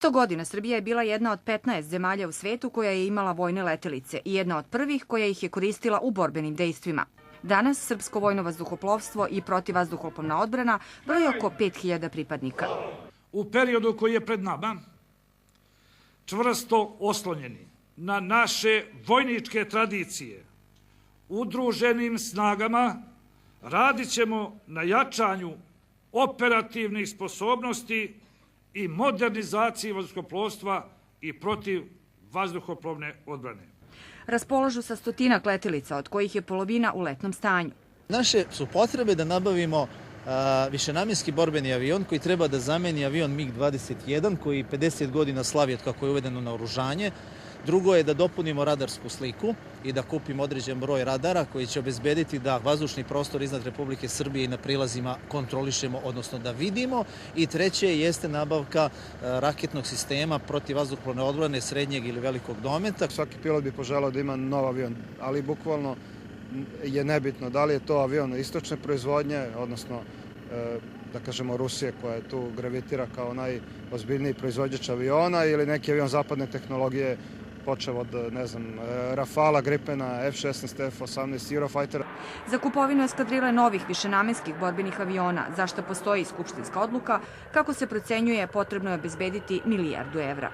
100 godina Srbija je bila jedna od 15 zemalja u svetu koja je imala vojne letelice i jedna od prvih koja ih je koristila u borbenim dejstvima. Danas srpsko vojno vazduhoplovstvo i protivvazduhoplovna odbrana broji oko 5000 pripadnika. U periodu koji je pred nama, čvrsto oslonjeni na naše vojničke tradicije, udruženim snagama radit ćemo na jačanju operativnih sposobnosti i modernizaciji vazduhoplovstva i protiv vazduhoplovne odbrane. Raspolažu sa 100 letelica, od kojih je polovina u letnom stanju. Naše su potrebe da nabavimo višenamenski borbeni avion koji treba da zameni avion MiG-21 koji 50 godina slavi od kako je uvedeno na oružanje. Drugo je da dopunimo radarsku sliku i da kupimo određen broj radara koji će obezbediti da vazdušni prostor iznad Republike Srbije i na prilazima kontrolišemo, odnosno da vidimo. I treće jeste nabavka raketnog sistema protivvazduhoplovne odbrane srednjeg ili velikog dometa. Svaki pilot bi poželao da ima nov avion, ali bukvalno je nebitno da li je to avion istočne proizvodnje, odnosno da kažemo Rusije koja tu gravitira kao najozbiljniji proizvođač aviona ili neki avion zapadne tehnologije počeo od, ne znam, Rafala, Gripena, F-16, F-18, Eurofightera. Za kupovinu eskadrile novih višenamenskih borbenih aviona, za što postoji skupštinska odluka, kako se procenjuje, potrebno je obezbediti milijardu evra.